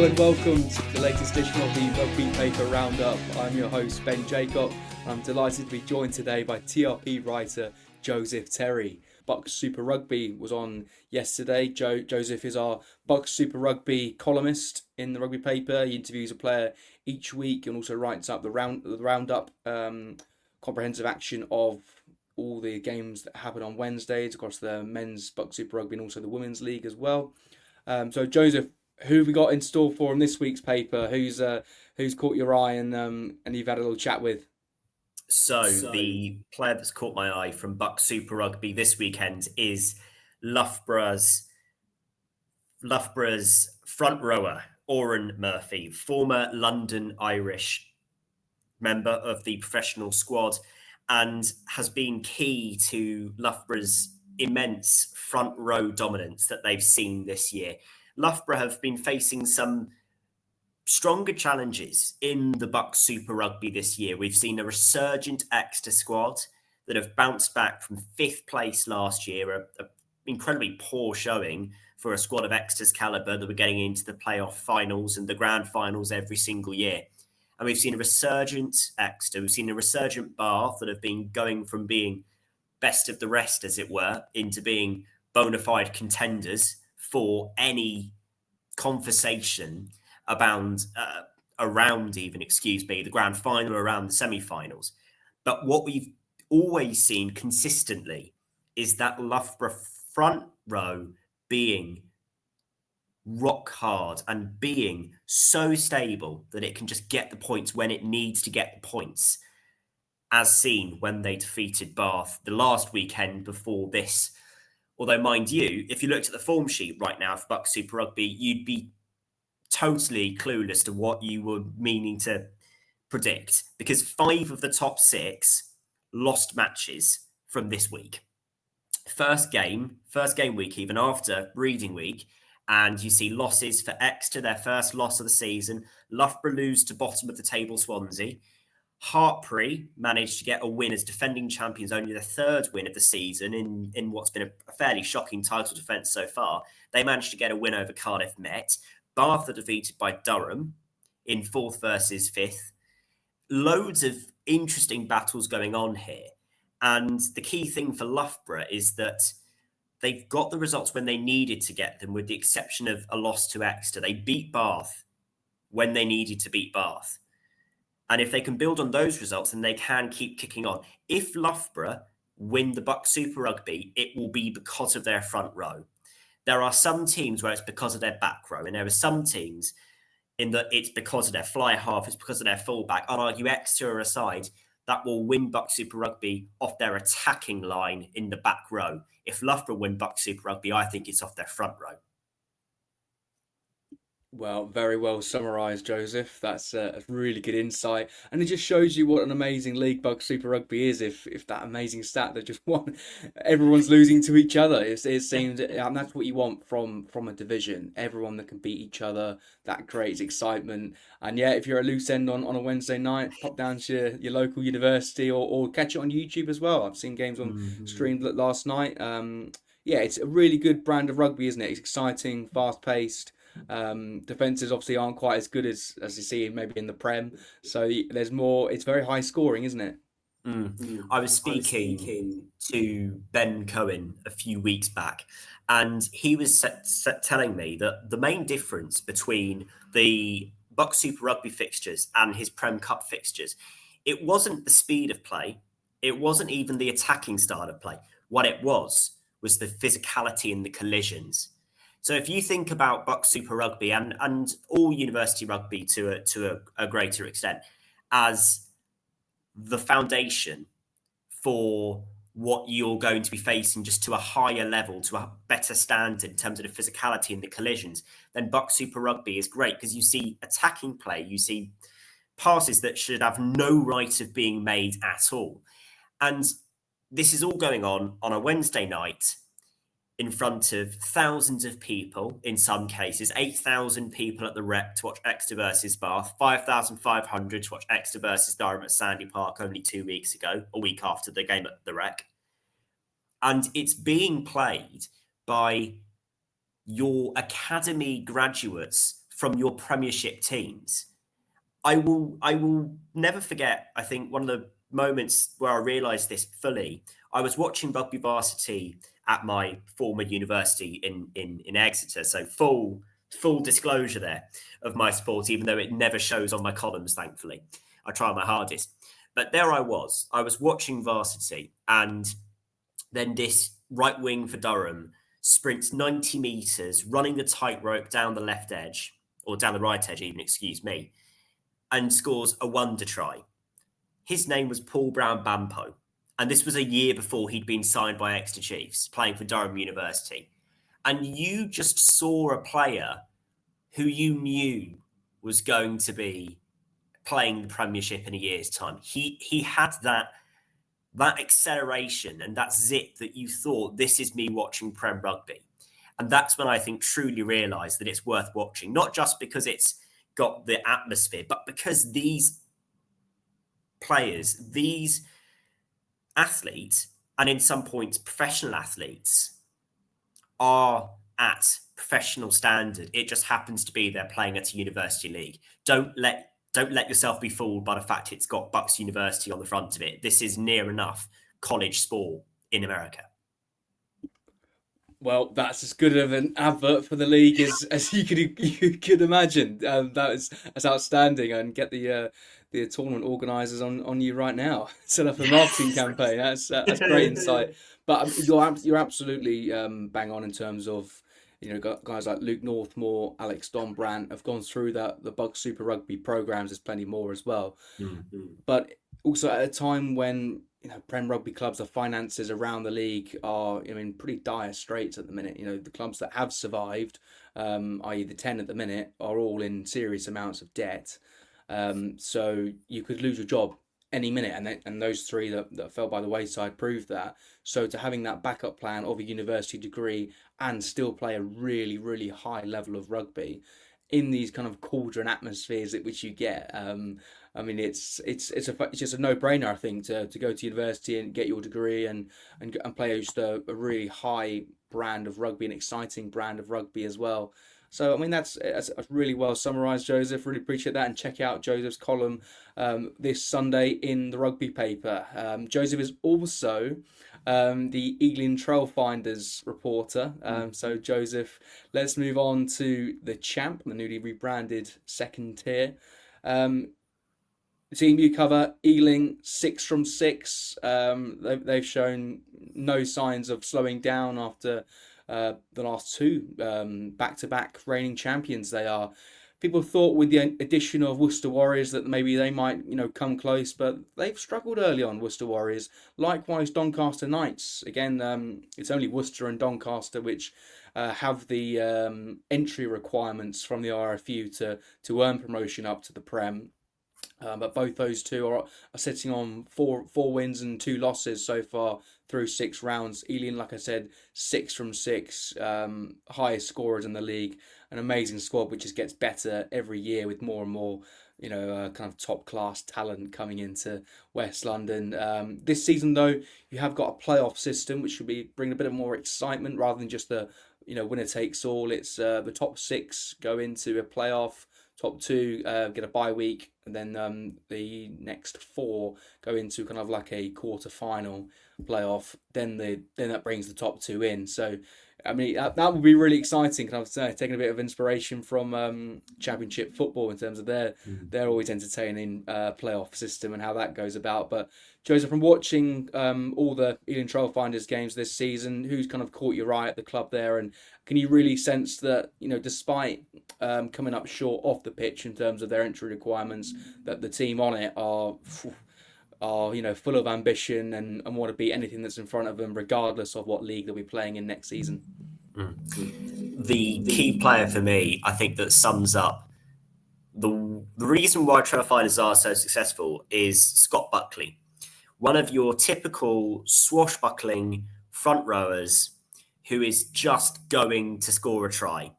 and welcome to the latest edition of the Rugby Paper Roundup. I'm your host, Ben Jaycock. I'm delighted to be joined today by TRP writer Joseph Terry. BUCS Super Rugby was on yesterday. Joseph is our BUCS Super Rugby columnist in the Rugby Paper. He interviews a player each week and also writes up the roundup, comprehensive action of all the games that happen on Wednesdays across the men's BUCS Super Rugby and also the women's league as well. So Joseph, who have we got in store for in this week's paper? Who's caught your eye and you've had a little chat with? So the player that's caught my eye from BUCS Super Rugby this weekend is Loughborough's front rower, Oren Murphy, former London Irish member of the professional squad, and has been key to Loughborough's immense front row dominance that they've seen this year. Loughborough have been facing some stronger challenges in the BUCS Super Rugby this year. We've seen a resurgent Exeter squad that have bounced back from 5th place last year, an incredibly poor showing for a squad of Exeter's calibre that were getting into the playoff finals and the grand finals every single year. And we've seen a resurgent Exeter, we've seen a resurgent Bath that have been going from being best of the rest, as it were, into being bona fide contenders for any conversation around the grand final or around the semi-finals. But what we've always seen consistently is that Loughborough front row being rock hard and being so stable that it can just get the points when it needs to get the points, as seen when they defeated Bath the last weekend before this. Although, mind you, if you looked at the form sheet right now for BUCS Super Rugby, you'd be totally clueless to what you were meaning to predict, because 5 of the top 6 lost matches from this week. First game week, even after reading week, and you see losses for Exeter, their first loss of the season. Loughborough lose to bottom of the table Swansea. Hartpury managed to get a win as defending champions, only the 3rd win of the season in what's been a fairly shocking title defence so far. They managed to get a win over Cardiff Met. Bath are defeated by Durham in 4th versus 5th. Loads of interesting battles going on here. And the key thing for Loughborough is that they've got the results when they needed to get them, with the exception of a loss to Exeter. They beat Bath when they needed to beat Bath. And if they can build on those results, then they can keep kicking on. If Loughborough win the BUCS Super Rugby, it will be because of their front row. There are some teams where it's because of their back row, and there are some teams in that it's because of their fly half, it's because of their fullback. I'd argue Exeter are a side that will win BUCS Super Rugby off their attacking line in the back row. If Loughborough win BUCS Super Rugby, I think it's off their front row. Well, very well summarised, Joseph. That's a really good insight, and it just shows you what an amazing league BUCS Super Rugby is. If that amazing stat that just won, everyone's losing to each other. It seems, and that's what you want from a division. Everyone that can beat each other, that creates excitement. And yeah, if you're a loose end on a Wednesday night, pop down to your local university or catch it on YouTube as well. I've seen games on streamed last night. Yeah, it's a really good brand of rugby, isn't it? It's exciting, fast paced. Defenses obviously aren't quite as good as you see maybe in the Prem, so there's more. It's very high scoring, isn't it? I was speaking to Ben Cohen a few weeks back, and he was telling me that the main difference between the BUCS Super Rugby fixtures and his Prem Cup fixtures, it wasn't the speed of play, it wasn't even the attacking style of play. What it was the physicality and the collisions. So if you think about BUCS Super Rugby and all university rugby to a greater extent as the foundation for what you're going to be facing just to a higher level, to a better standard in terms of the physicality and the collisions, then BUCS Super Rugby is great because you see attacking play, you see passes that should have no right of being made at all. And this is all going on a Wednesday night in front of thousands of people, in some cases, 8,000 people at the Rec to watch Exeter versus Bath, 5,500 to watch Exeter versus Durham at Sandy Park only 2 weeks ago, a week after the game at the Rec. And it's being played by your academy graduates from your Premiership teams. I will never forget, I think, one of the moments where I realised this fully. I was watching Rugby Varsity at my former university in Exeter. So full disclosure there of my support, even though it never shows on my columns, thankfully. I try my hardest. But there I was watching Varsity, and then this right wing for Durham sprints 90 metres, running the tightrope down the left edge, or down the right edge even, excuse me, and scores a wonder try. His name was Paul Brown Bampo, and this was a year before he'd been signed by Exeter Chiefs, playing for Durham University. And you just saw a player who you knew was going to be playing the Premiership in a year's time. He had that acceleration and that zip that you thought, this is me watching Prem Rugby. And that's when I think truly realised that it's worth watching, not just because it's got the atmosphere, but because these players, these athletes, and in some points professional athletes, are at professional standard. It just happens to be they're playing at a university league. Don't let yourself be fooled by the fact it's got BUCS University on the front of it. This is near enough college sport in America. Well, that's as good of an advert for the league as you could imagine. That's outstanding, and get the tournament organisers on you right now. Set up a marketing campaign. That's great insight. But you're absolutely bang on in terms of, you know, guys like Luke Northmore, Alex Donbrandt have gone through the BUCS Super Rugby programs. There's plenty more as well. Mm-hmm. But also at a time when, you know, Prem Rugby clubs, the finances around the league are, I mean, pretty dire straits at the minute. You know, the clubs that have survived, i.e. the 10 at the minute, are all in serious amounts of debt. So you could lose your job any minute, and those three that fell by the wayside proved that. So to having that backup plan of a university degree and still play a really, really high level of rugby in these kind of cauldron atmospheres at which you get, I mean, it's just a no-brainer, I think, to go to university and get your degree and play just a really high brand of rugby, an exciting brand of rugby as well. So, I mean, that's really well summarised, Joseph. Really appreciate that. And check out Joseph's column this Sunday in the Rugby Paper. Joseph is also the Ealing Trailfinders reporter. So, Joseph, let's move on to the Champ, the newly rebranded second tier. The team you cover, Ealing, 6 from 6. They've shown no signs of slowing down after the last two back-to-back reigning champions. They are. People thought with the addition of Worcester Warriors that maybe they might, you know, come close, but they've struggled early on, Worcester Warriors. Likewise, Doncaster Knights. Again, it's only Worcester and Doncaster which have the entry requirements from the RFU to earn promotion up to the Prem. But both those two are sitting on four wins and 2 losses so far through 6 rounds. Ealing, like I said, 6 from 6, highest scorers in the league. An amazing squad which just gets better every year with more and more, you know, kind of top class talent coming into West London. This season, though, you have got a playoff system which should be bringing a bit of more excitement rather than just the, you know, winner takes all. It's the top 6 go into a playoff. Top 2 get a bye week, and then the next 4 go into kind of like a quarter-final playoff. Then that brings the top 2 in. So, I mean, that would be really exciting. Kind of taking a bit of inspiration from Championship football in terms of their always entertaining playoff system and how that goes about. But Joseph, from watching all the Ealing Trailfinders games this season, who's kind of caught your eye at the club there, and can you really sense that, you know, despite coming up short off the pitch in terms of their entry requirements, that the team on it are, you know, full of ambition and want to beat anything that's in front of them, regardless of what league they'll be playing in next season? The key player for me, I think, that sums up the reason why Trailfinders are so successful is Scott Buckley, one of your typical swashbuckling front rowers who is just going to score a try.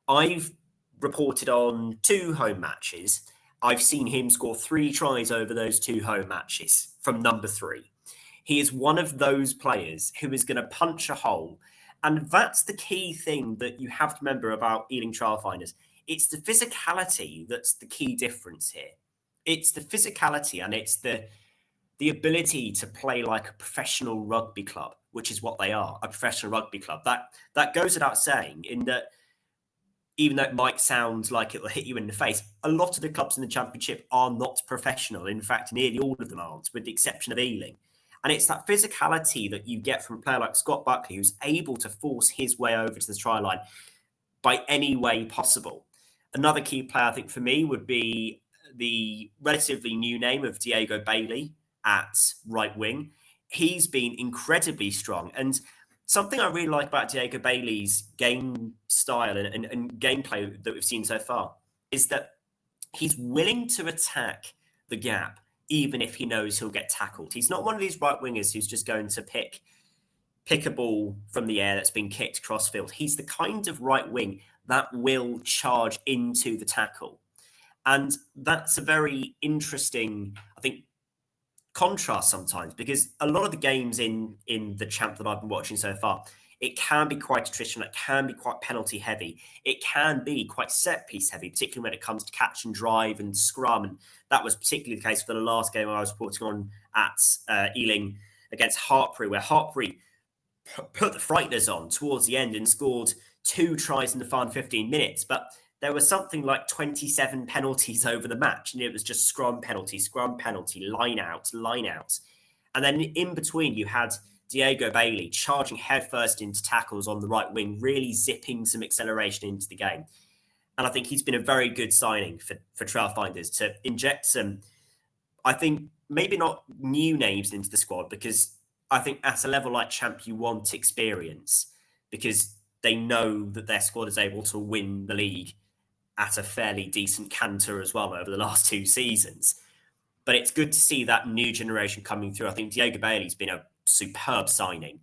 I've reported on 2 home matches. I've seen him score 3 tries over those 2 home matches from number 3. He is one of those players who is going to punch a hole. And that's the key thing that you have to remember about Ealing Trailfinders. it's the physicality that's the key difference here. It's the physicality, and it's the ability to play like a professional rugby club, which is what they are, a professional rugby club. That goes without saying, in that even though it might sound like it will hit you in the face, a lot of the clubs in the Championship are not professional. In fact, nearly all of them aren't, with the exception of Ealing. And it's that physicality that you get from a player like Scott Buckley, who's able to force his way over to the try line by any way possible. Another key player, I think, for me would be the relatively new name of Diego Bailey at right wing. He's been incredibly strong. And something I really like about Diego Bailey's game style and gameplay that we've seen so far is that he's willing to attack the gap, even if he knows he'll get tackled. He's not one of these right wingers who's just going to pick a ball from the air that's been kicked cross field. He's the kind of right wing that will charge into the tackle. And that's a very interesting, I think, contrast sometimes, because a lot of the games in the Champ that I've been watching so far, it can be quite attritional, it can be quite penalty heavy, it can be quite set piece heavy, particularly when it comes to catch and drive and scrum. And that was particularly the case for the last game I was reporting on at Ealing against Hartpury, where Hartpury put the Frighteners on towards the end and scored 2 tries in the final 15 minutes. But there was something like 27 penalties over the match, and it was just scrum penalty, line out. And then in between, you had Diego Bailey charging headfirst into tackles on the right wing, really zipping some acceleration into the game. And I think he's been a very good signing for Trailfinders to inject some, I think, maybe not new names into the squad, because I think at a level like Champ, you want experience, because they know that their squad is able to win the league at a fairly decent canter as well over the last 2 seasons. But it's good to see that new generation coming through. I think Diego Bailey's been a superb signing.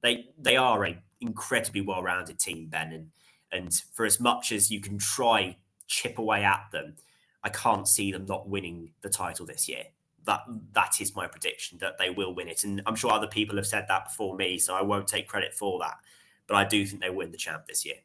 They are an incredibly well-rounded team, Ben, and for as much as you can try chip away at them, I can't see them not winning the title this year. That is my prediction, that they will win it. And I'm sure other people have said that before me, so I won't take credit for that. But I do think they win the Champ this year.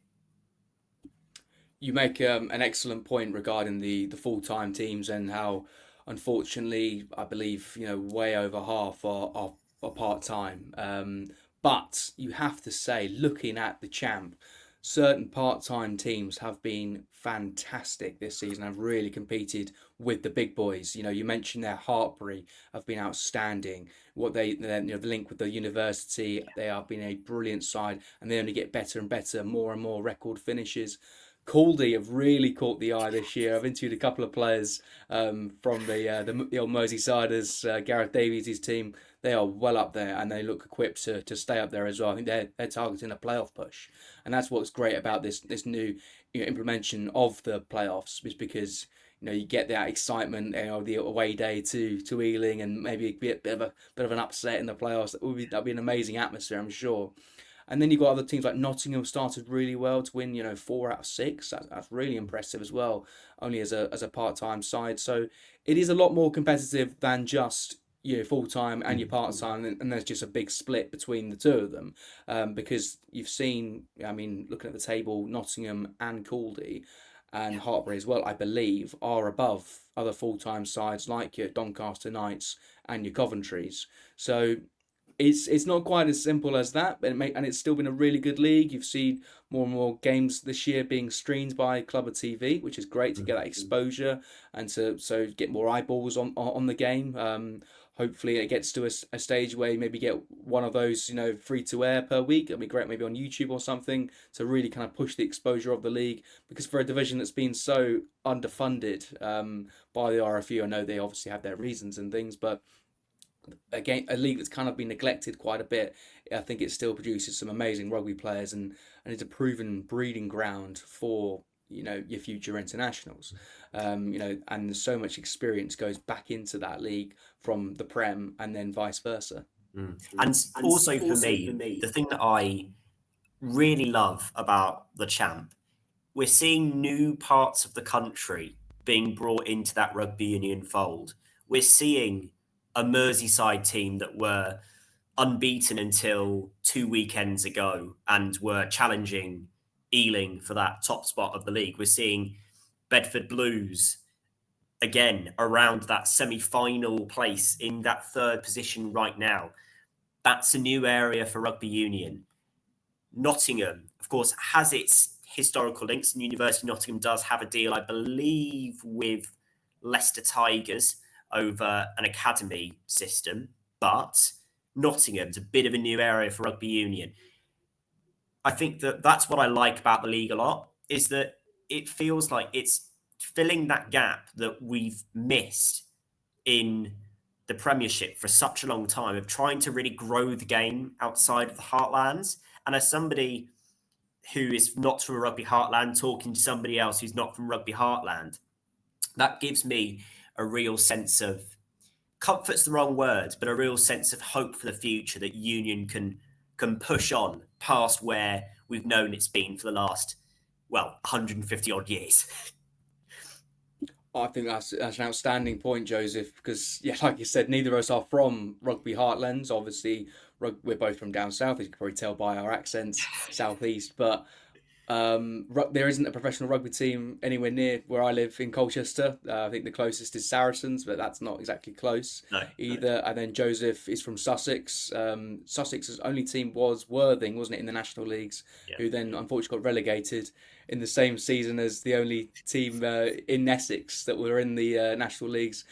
You make an excellent point regarding the full-time teams and how, unfortunately, I believe way over half are part-time. But you have to say, looking at the Champ, certain part-time teams have been fantastic this season. Have really competed with the big boys. You mentioned their Hartpury have been outstanding. What the link with the university, they have been a brilliant side, and they only get better and better, more and more record finishes. Caldy have really caught the eye this year. I've interviewed a couple of players from the old Merseysiders, Gareth Davies' team. They are well up there, and they look equipped to stay up there as well. I think they're targeting a playoff push, and that's what's great about this new implementation of the playoffs, is because you get that excitement, the away day to Ealing, and maybe a bit of an upset in the playoffs. That'd be an amazing atmosphere, I'm sure. And then you've got other teams like Nottingham started really well to win, 4 out of 6. That's really impressive as well, only as a part-time side. So it is a lot more competitive than just full-time and your part-time, and there's just a big split between the two of them. Because you've seen, looking at the table, Nottingham and Caldy and Hartpury as well, I believe, are above other full-time sides like your Doncaster Knights and your Coventries. So it's not quite as simple as that, but and it's still been a really good league. You've seen more and more games this year being streamed by Clubber TV, which is great to get that exposure and to get more eyeballs on the game. Hopefully it gets to a stage where you maybe get one of those free to air per week. It'd be great maybe on YouTube or something to really kind of push the exposure of the league, because for a division that's been so underfunded by the RFU, I know they obviously have their reasons and things, but again, a league that's kind of been neglected quite a bit, I think it still produces some amazing rugby players, and it's a proven breeding ground for your future internationals. And so much experience goes back into that league from the Prem, and then vice versa. And also for me, the thing that I really love about the Champ, we're seeing new parts of the country being brought into that rugby union fold. We're seeing a Merseyside team that were unbeaten until 2 weekends ago and were challenging Ealing for that top spot of the league. We're seeing Bedford Blues, again, around that semi-final place in that third position right now. That's a new area for rugby union. Nottingham, of course, has its historical links, and University of Nottingham does have a deal, I believe, with Leicester Tigers over an academy system, but Nottingham's a bit of a new area for rugby union. I think that that's what I like about the league a lot, is that it feels like it's filling that gap that we've missed in the Premiership for such a long time, of trying to really grow the game outside of the heartlands. And as somebody who is not from a rugby heartland talking to somebody else who's not from rugby heartland, that gives me a real sense of, comfort's the wrong word, but a real sense of hope for the future, that union can push on past where we've known it's been for the last, 150 odd years. I think that's an outstanding point, Joseph, because, like you said, neither of us are from rugby heartlands. Obviously, we're both from down south, as you can probably tell by our accents, southeast. But there isn't a professional rugby team anywhere near where I live in Colchester. I think the closest is Saracens, but that's not exactly close either. And then Joseph is from Sussex. Sussex's only team was Worthing, wasn't it, in the National Leagues, who then unfortunately got relegated in the same season as the only team in Essex that were in the National Leagues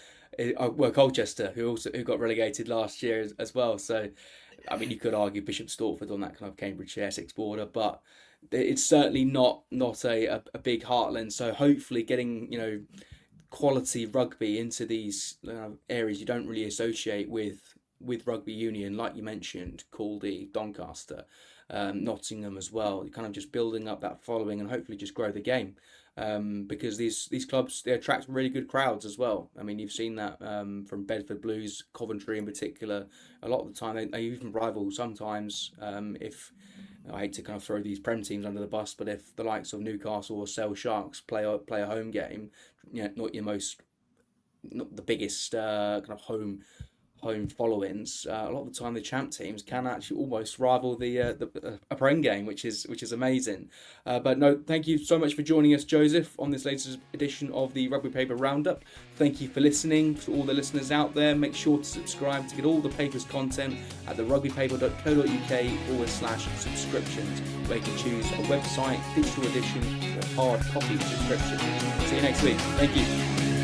were Colchester, who got relegated last year as well. So, I mean, you could argue Bishop Stortford on that kind of Cambridgeshire-Essex border, but it's certainly not a big heartland. So hopefully getting quality rugby into these areas you don't really associate with rugby union, like you mentioned, Caldy, Doncaster, Nottingham as well. You're kind of just building up that following and hopefully just grow the game. Because these clubs, they attract really good crowds as well. I mean, you've seen that from Bedford Blues, Coventry in particular. A lot of the time, they even rival sometimes. If I hate to kind of throw these Prem teams under the bus, but if the likes of Newcastle or Sale Sharks play a home game, not the biggest kind of home followings, a lot of the time the champ teams can actually almost rival the Prem game, which is amazing. But no, thank you so much for joining us, Joseph, on this latest edition of the Rugby Paper Roundup. Thank you for listening. To all the listeners out there, make sure to subscribe to get all the paper's content at the rugbypaper.co.uk/subscriptions, where you can choose a website, digital edition, or hard copy subscription. See you next week. Thank you.